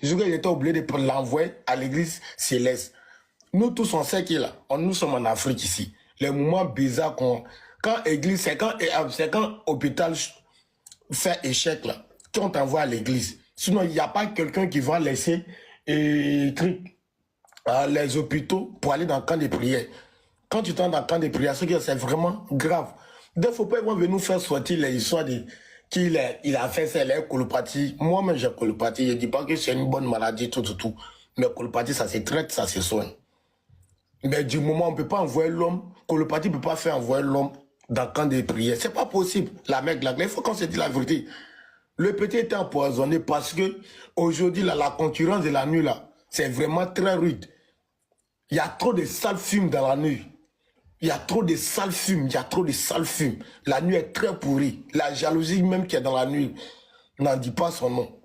Je qu'il était obligé de l'envoyer à l'église céleste. Nous tous, on sait qu'il est là. Nous sommes en Afrique ici. Les moments bizarres qu'on... Quand église, c'est quand hôpital fait échec là, qu'on t'envoie à l'église. Sinon, il n'y a pas quelqu'un qui va laisser les hôpitaux pour aller dans le camp de prière. Quand tu t'en dans le camp de prière, c'est vraiment grave. Il ne faut pas venir nous faire sortir les histoires de qu'il a fait ça, la colopathie. Moi-même, j'ai colopathie. Je ne dis pas que c'est une bonne maladie, tout. Mais colopathie, ça se traite, ça se soigne. Mais du moment où on ne peut pas envoyer l'homme, colopathie ne peut pas faire envoyer l'homme dans le camp de prière. Ce n'est pas possible. La mec, il faut qu'on se dise la vérité. Le petit était empoisonné parce que aujourd'hui, la concurrence de la nuit, là, c'est vraiment très rude. Il y a trop de sales fumes dans la nuit. Il y a trop de sales fumes, La nuit est très pourrie. La jalousie même qui est dans la nuit n'en dit pas son nom.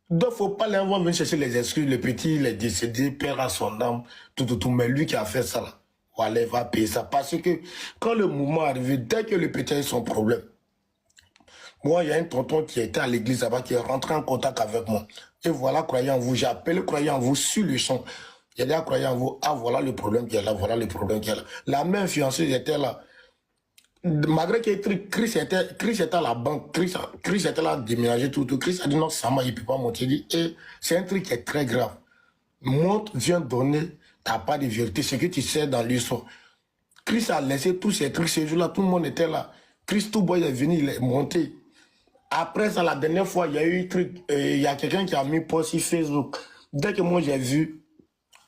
Donc, il ne faut pas venir chercher les excuses. Le petit, il est décédé, perd à son âme, tout. Mais lui qui a fait ça, là, voilà, il va payer ça. Parce que quand le moment arrive, dès que le petit a eu son problème, moi, il y a un tonton qui était à l'église là-bas, qui est rentré en contact avec moi. Et voilà, croyant en vous, j'ai appelé croyant en vous sur le champ. J'ai dit à croyant en vous, ah voilà le problème qu'il y a là, voilà le problème qu'il y a là. La même fiancée était là. Malgré que Chris était à la banque, Chris était là à déménager tout. Chris a dit non, ça m'a, il ne peut pas monter. Il dit, c'est un truc qui est très grave. Monte, viens donner ta part de vérité, ce que tu sais dans l'histoire. Chris a laissé tous ces trucs, ce jour-là, tout le monde était là. Chris Touboy est venu, il est monté. Après ça, la dernière fois, il y a eu un truc, il y a quelqu'un qui a mis post sur Facebook. Dès que moi j'ai vu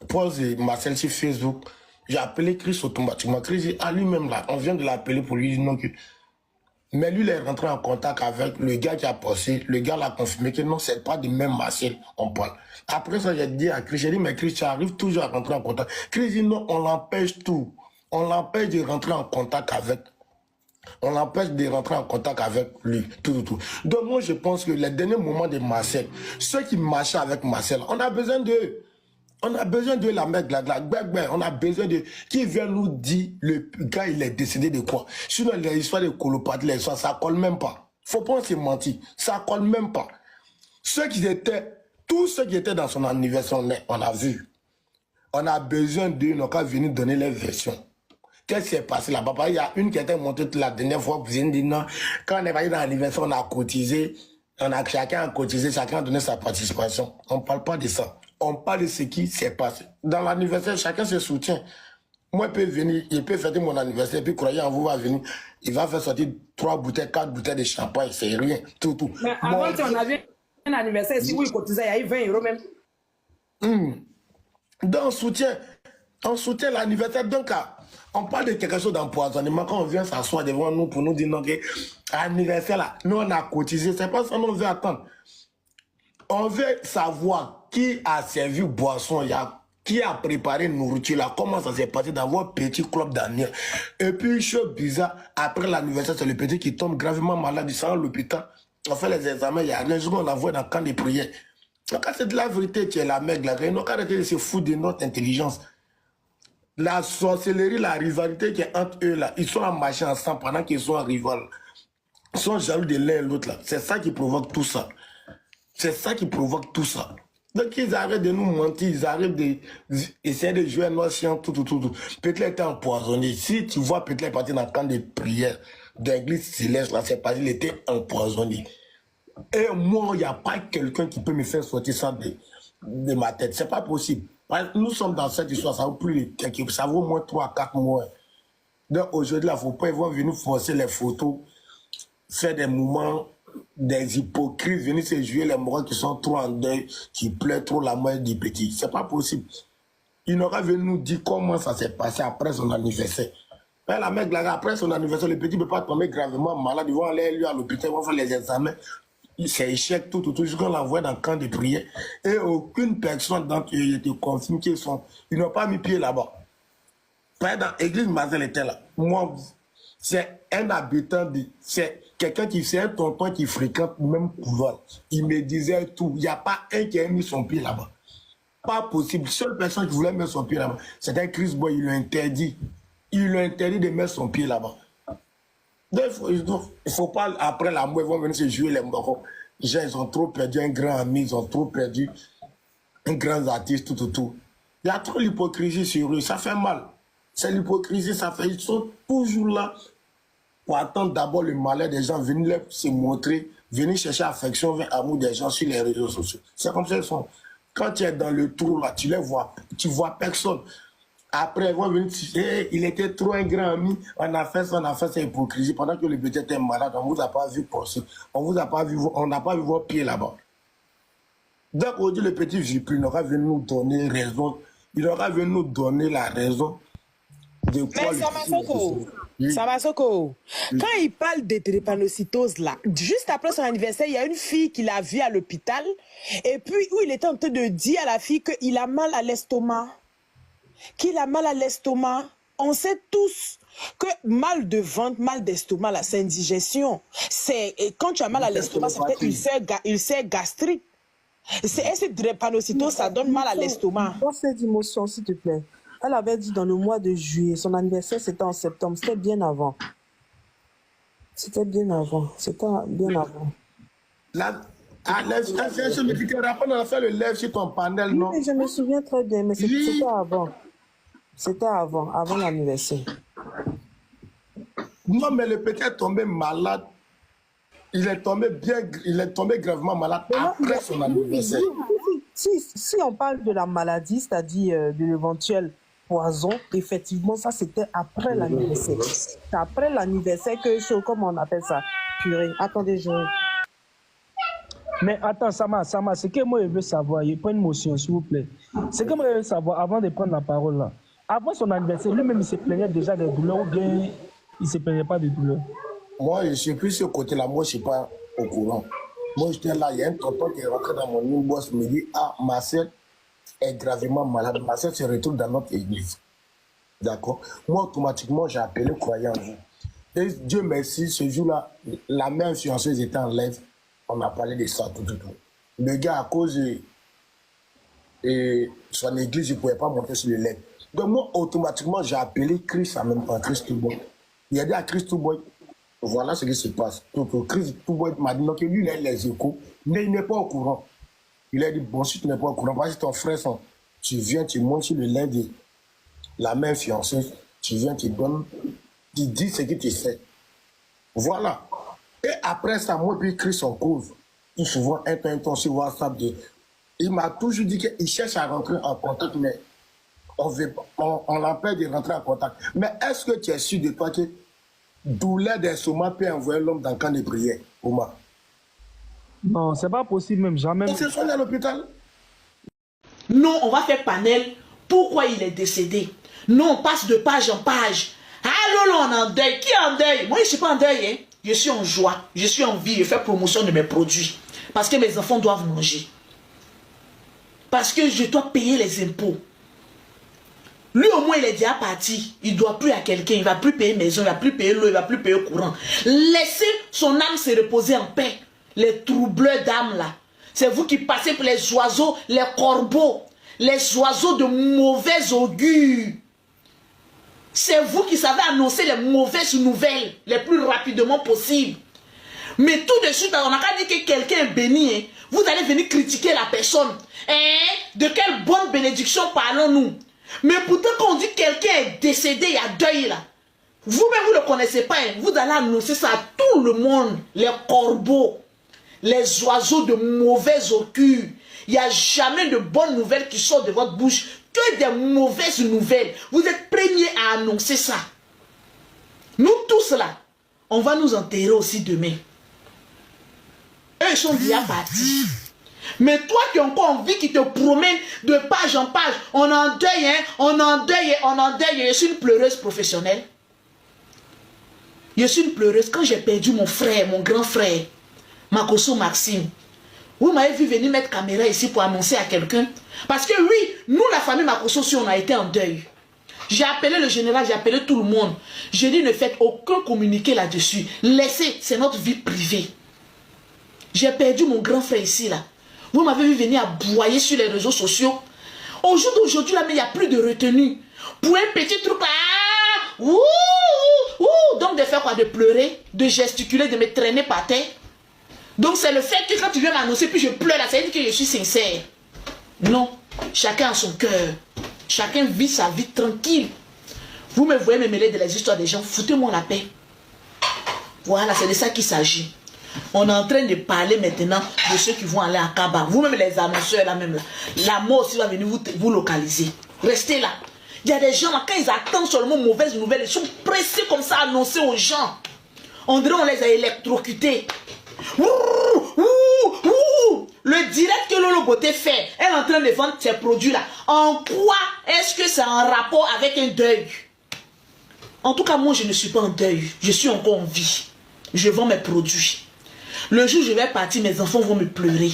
post de Marcel sur Facebook, j'ai appelé Chris automatiquement. Chris dit, ah lui-même là, on vient de l'appeler pour lui dire non. Mais lui, il est rentré en contact avec le gars qui a posté. Le gars l'a confirmé que non, c'est pas du même Marcel, on parle. Après ça, j'ai dit à Chris, j'ai dit, mais Chris, tu arrives toujours à rentrer en contact. Chris dit non, on l'empêche tout. On l'empêche de rentrer en contact avec. On l'empêche de rentrer en contact avec lui, tout. Donc moi, je pense que les derniers moments de Marcel, ceux qui marchaient avec Marcel, on a besoin d'eux. On a besoin de la mec, on a besoin de... Qui vient nous dire, le gars, il est décédé de quoi? Sinon, les histoires de colopathie, les histoires, ça colle même pas. Faut pas se mentir. Ça colle même pas. Tous ceux qui étaient dans son anniversaire, on a vu. On a besoin d'eux, on a venir donner les versions. Qu'est-ce qui s'est passé là-bas? Il y a une qui était montée la dernière fois, vous avez dit non. Quand on est allé dans l'anniversaire, on a cotisé. Chacun a cotisé, chacun a donné sa participation. On ne parle pas de ça. On parle de ce qui s'est passé. Dans l'anniversaire, chacun se soutient. Moi, il peut venir, il peut fêter mon anniversaire, puis croyez en vous, va venir. Il va faire sortir 3 bouteilles, 4 bouteilles de champagne, c'est rien, tout. Mais avant, si on avait un anniversaire, si vous cotisez, il y a eu 20 € même. Donc, on soutient l'anniversaire. Donc, on parle de quelque chose d'empoisonnement. Quand on vient s'asseoir devant nous pour nous dire non, que l'anniversaire là, nous on a cotisé, c'est pas ça qu'on veut attendre. On veut savoir qui a servi boisson, qui a préparé nourriture là, comment ça s'est passé dans votre petit club d'année. Et puis, chose bizarre, après l'anniversaire, c'est le petit qui tombe gravement malade, il sort à l'hôpital, on fait les examens, il y a rien, on l'envoie dans le camp de prière. Donc, c'est de la vérité, tu es la mec, là, ils n'ont qu'à arrêter de se foutre de notre intelligence. La sorcellerie, la rivalité qui est entre eux là, ils sont en marché ensemble pendant qu'ils sont en rival. Ils sont jaloux de l'un et l'autre là. C'est ça qui provoque tout ça. C'est ça qui provoque tout ça. Donc ils arrêtent de nous mentir, ils arrêtent d'essayer de jouer à nos chiens, tout. Peut-être était empoisonné. Si tu vois peut-être partir dans le camp de prière d'église céleste là, c'est parce qu'il était empoisonné. Et moi, il n'y a pas quelqu'un qui peut me faire sortir ça de ma tête. C'est pas possible. Nous sommes dans cette histoire, ça vaut au moins 3 à 4 mois. Donc aujourd'hui, il ne faut pas venir forcer les photos, faire des moments, des hypocrites, venir se jouer les morts qui sont trop en deuil, qui pleurent trop la mort du petit. C'est pas possible. Il n'aura venu nous dire comment ça s'est passé après son anniversaire. Mais la mec, là, après son anniversaire, le petit ne peut pas tomber gravement malade. Ils vont aller lui à l'hôpital, ils vont faire les examens. C'est échec, tout, jusqu'à l'envoie dans le camp de prière. Et aucune personne d'entre eux te confirme ils n'ont pas mis pied là-bas. Dans l'église Marcel était là. Moi, c'est un habitant, c'est quelqu'un c'est un tonton qui fréquente même couvent. Il me disait tout. Il n'y a pas un qui a mis son pied là-bas. Pas possible. Seule personne qui voulait mettre son pied là-bas, c'était Chris Boy. Il l'a interdit. Il lui a interdit de mettre son pied là-bas. Il ne faut pas, après la mort, ils vont venir se jouer les morts. Les gens, ils ont trop perdu un grand ami, ils ont trop perdu un grand artiste, tout. Il y a trop l'hypocrisie sur eux, ça fait mal. C'est l'hypocrisie, ça fait. Ils sont toujours là pour attendre d'abord le malheur des gens, venir se montrer, venir chercher affection, amour des gens sur les réseaux sociaux. C'est comme ça qu'ils sont. Quand tu es dans le trou là, tu les vois, tu vois personne. Après, ils vont venir dire, hey, il était trop un grand ami, on a fait ça, c'est hypocrisie. Pendant que le petit était malade, on ne vous a pas vu passer, on n'a pas vu vos pieds là-bas. Donc aujourd'hui, le petit Vipul n'aura venu nous donner raison, il aura venu nous donner la raison de quoi. Mais Samasoko, quand il parle de drépanocytose là, juste après son anniversaire, il y a une fille qu'il a vue à l'hôpital, et puis où il était en train de dire à la fille qu'il a mal à l'estomac. Qu'il a mal à l'estomac. On sait tous que mal de ventre, mal d'estomac, c'est indigestion. Quand tu as mal à l'estomac, c'est ulcère gastrique. Cette drépanocytose, ça donne mal à l'estomac. Dans cette émotion, s'il te plaît. Elle avait dit dans le mois de juillet, son anniversaire c'était en septembre, c'était bien avant. C'était bien avant. C'était bien avant. On a fait le live sur ton panel, non? Oui, je me souviens très bien, mais c'était avant. C'était avant l'anniversaire. Non, mais le petit est tombé malade. Il est tombé gravement malade après son anniversaire. Si on parle de la maladie, c'est-à-dire de l'éventuel poison, effectivement, ça c'était après l'anniversaire. C'est après l'anniversaire que, comment on appelle ça? Purée. Attendez, Mais attends, Sama, ce que moi je veux savoir, il prend une motion, s'il vous plaît. Ce que moi je veux savoir, avant de prendre la parole là, avant son anniversaire, lui-même il se plaignait déjà des douleurs ou bien il ne se plaignait pas des douleurs? Moi, je ne suis plus ce côté-là, moi je ne suis pas au courant. Moi j'étais là, il y a un tonton qui est rentré dans mon inbox, me dit, ah, ma soeur est gravement malade, ma soeur se retrouve dans notre église. D'accord? Moi, automatiquement, j'ai appelé croyant en vous. Et Dieu merci, ce jour-là, la même influenceuse était en live. On a parlé de ça, tout. Le gars, à cause de son église, il ne pouvait pas monter sur le live. Donc, moi, automatiquement, j'ai appelé Chris en même temps, Chris Touboy. Il a dit à Chris Touboy, voilà ce qui se passe. Donc, Chris Touboy m'a dit, donc, lui, il a les échos, mais il n'est pas au courant. Il a dit, bon, si tu n'es pas au courant, vas-y, ton frère, tu viens, tu montes sur le live de la même fiancée, tu viens, tu donnes, tu dis ce que tu sais. Voilà. Et après ça, moi, puis Chris en cause. Il souvent un temps sur WhatsApp. Il m'a toujours dit qu'il cherche à rentrer en contact, mais on l'empêche de rentrer en contact. Mais est-ce que tu es sûr de toi que douleur d'estomac peut envoyer l'homme dans le camp de prière, Omar? Non, c'est pas possible même, jamais. On s'est soigné à l'hôpital. Non, on va faire panel. Pourquoi il est décédé? Non, on passe de page en page. Allô, on est en deuil. Qui est en deuil? Moi, je ne suis pas en deuil, hein. Je suis en joie, je suis en vie, je fais promotion de mes produits. Parce que mes enfants doivent manger. Parce que je dois payer les impôts. Lui au moins il est déjà parti. Il ne doit plus à quelqu'un, il ne va plus payer maison, il ne va plus payer l'eau, il ne va plus payer courant. Laissez son âme se reposer en paix. Les troubleurs d'âme là. C'est vous qui passez pour les oiseaux, les corbeaux, les oiseaux de mauvais augure. C'est vous qui savez annoncer les mauvaises nouvelles les plus rapidement possible. Mais tout de suite, on n'a qu'à dire que quelqu'un est béni. Hein. Vous allez venir critiquer la personne. De quelle bonne bénédiction parlons-nous? Mais pourtant, quand on dit que quelqu'un est décédé, il y a deuil là. Vous-même, vous ne le connaissez pas. Hein. Vous allez annoncer ça à tout le monde. Les corbeaux, les oiseaux de mauvais augure. Il n'y a jamais de bonnes nouvelles qui sortent de votre bouche. Que des mauvaises nouvelles. Vous êtes premiers à annoncer ça. Nous tous là, on va nous enterrer aussi demain. Eux, ils sont déjà partis. Mais toi qui as encore envie, qui te promène de page en page, on en deuil, hein, on en deuil, on en deuil. Je suis une pleureuse professionnelle. Je suis une pleureuse. Quand j'ai perdu mon frère, mon grand frère, Makoso Maxime, vous m'avez vu venir mettre caméra ici pour annoncer à quelqu'un. Parce que oui, nous, la famille Makoso, on a été en deuil. J'ai appelé le général, j'ai appelé tout le monde. J'ai dit, ne faites aucun communiqué là-dessus. Laissez, c'est notre vie privée. J'ai perdu mon grand frère ici, là. Vous m'avez vu venir aboyer sur les réseaux sociaux. Au jour d'aujourd'hui, là, mais il n'y a plus de retenue. Pour un petit truc là, donc de faire quoi? De pleurer, de gesticuler, de me traîner par terre. Donc c'est le fait que quand tu viens m'annoncer, puis je pleure là, ça veut dire que je suis sincère. Non, chacun a son cœur. Chacun vit sa vie tranquille. Vous me voyez me mêler de les histoires des gens, foutez-moi la paix. Voilà, c'est de ça qu'il s'agit. On est en train de parler maintenant de ceux qui vont aller à Kaba. Vous-même les annonceurs là même là. La mort aussi va venir vous localiser. Restez là. Il y a des gens là, quand ils attendent seulement mauvaises nouvelles, ils sont pressés comme ça à annoncer aux gens. On dirait on les a électrocutés. Ouh, ouh, ouh. Le direct que Lolo Beauté fait, elle est en train de vendre ses produits là. En quoi est-ce que c'est en rapport avec un deuil? En tout cas, moi je ne suis pas en deuil. Je suis encore en vie. Je vends mes produits. Le jour où je vais partir, mes enfants vont me pleurer.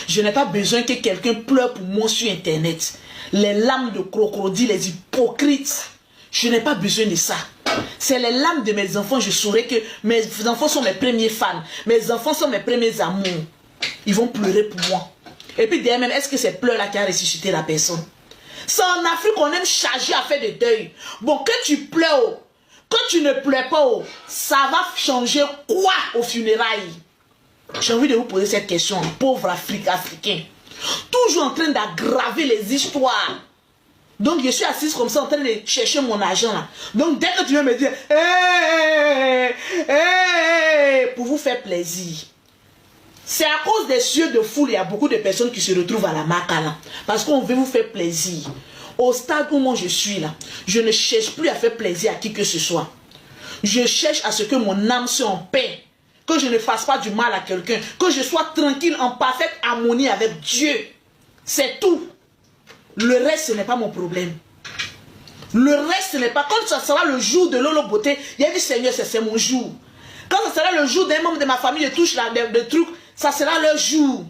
Je n'ai pas besoin que quelqu'un pleure pour moi sur Internet. Les larmes de crocodile, les hypocrites. Je n'ai pas besoin de ça. C'est les larmes de mes enfants. Je saurais que mes enfants sont mes premiers fans. Mes enfants sont mes premiers amours. Ils vont pleurer pour moi. Et puis derrière même, est-ce que c'est pleurs là qui a ressuscité la personne? C'est en Afrique qu'on aime charger à faire des deuils. Bon, que tu pleures, quand tu ne pleures pas, ça va changer quoi aux funérailles? J'ai envie de vous poser cette question, pauvre Africain. Toujours en train d'aggraver les histoires. Donc je suis assise comme ça en train de chercher mon argent là. Donc dès que tu viens me dire pour vous faire plaisir. C'est à cause des cieux de foule, il y a beaucoup de personnes qui se retrouvent à la Maca là. Parce qu'on veut vous faire plaisir. Au stade où moi je suis là, je ne cherche plus à faire plaisir à qui que ce soit. Je cherche à ce que mon âme soit en paix. Que je ne fasse pas du mal à quelqu'un. Que je sois tranquille, en parfaite harmonie avec Dieu. C'est tout. Le reste, ce n'est pas mon problème. Le reste, ce n'est pas... Quand ça sera le jour de Lolo Beauté, il a dit Seigneur, c'est mon jour. Quand ça sera le jour d'un membre de ma famille, je touche des trucs, ça sera leur jour.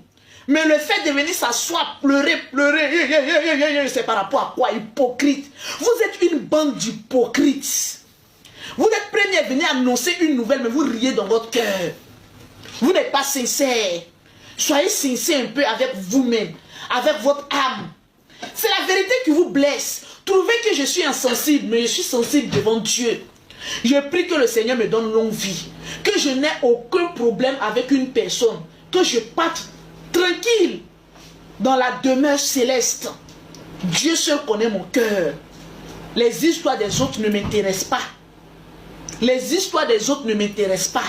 Mais le fait de venir s'asseoir, pleurer, c'est par rapport à quoi? Hypocrite. Vous êtes une bande d'hypocrites. Vous êtes prêts à venir annoncer une nouvelle, mais vous riez dans votre cœur. Vous n'êtes pas sincère. Soyez sincère un peu avec vous-même, avec votre âme. C'est la vérité qui vous blesse. Trouvez que je suis insensible, mais je suis sensible devant Dieu. Je prie que le Seigneur me donne longue vie. Que je n'ai aucun problème avec une personne. Que je parte tranquille dans la demeure céleste. Dieu seul connaît mon cœur. Les histoires des autres ne m'intéressent pas. Les histoires des autres ne m'intéressent pas.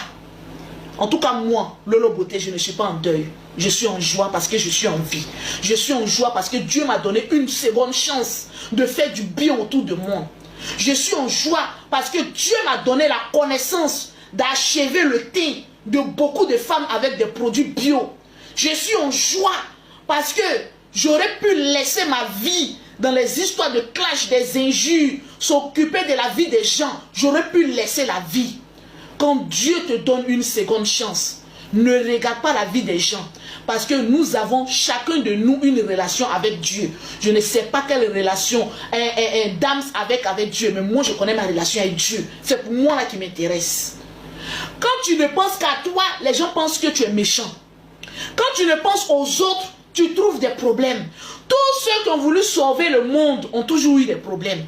En tout cas, moi, Lolo Beauté, je ne suis pas en deuil. Je suis en joie parce que je suis en vie. Je suis en joie parce que Dieu m'a donné une seconde chance de faire du bien autour de moi. Je suis en joie parce que Dieu m'a donné la connaissance d'achever le teint de beaucoup de femmes avec des produits bio. Je suis en joie parce que j'aurais pu laisser ma vie dans les histoires de clash, des injures, s'occuper de la vie des gens. J'aurais pu laisser la vie. Quand Dieu te donne une seconde chance, ne regarde pas la vie des gens. Parce que nous avons chacun de nous une relation avec Dieu. Je ne sais pas quelle relation Dams avec Dieu. Mais moi je connais ma relation avec Dieu. C'est pour moi là qui m'intéresse. Quand tu ne penses qu'à toi, les gens pensent que tu es méchant. Quand tu ne penses aux autres, tu trouves des problèmes. Tous ceux qui ont voulu sauver le monde ont toujours eu des problèmes.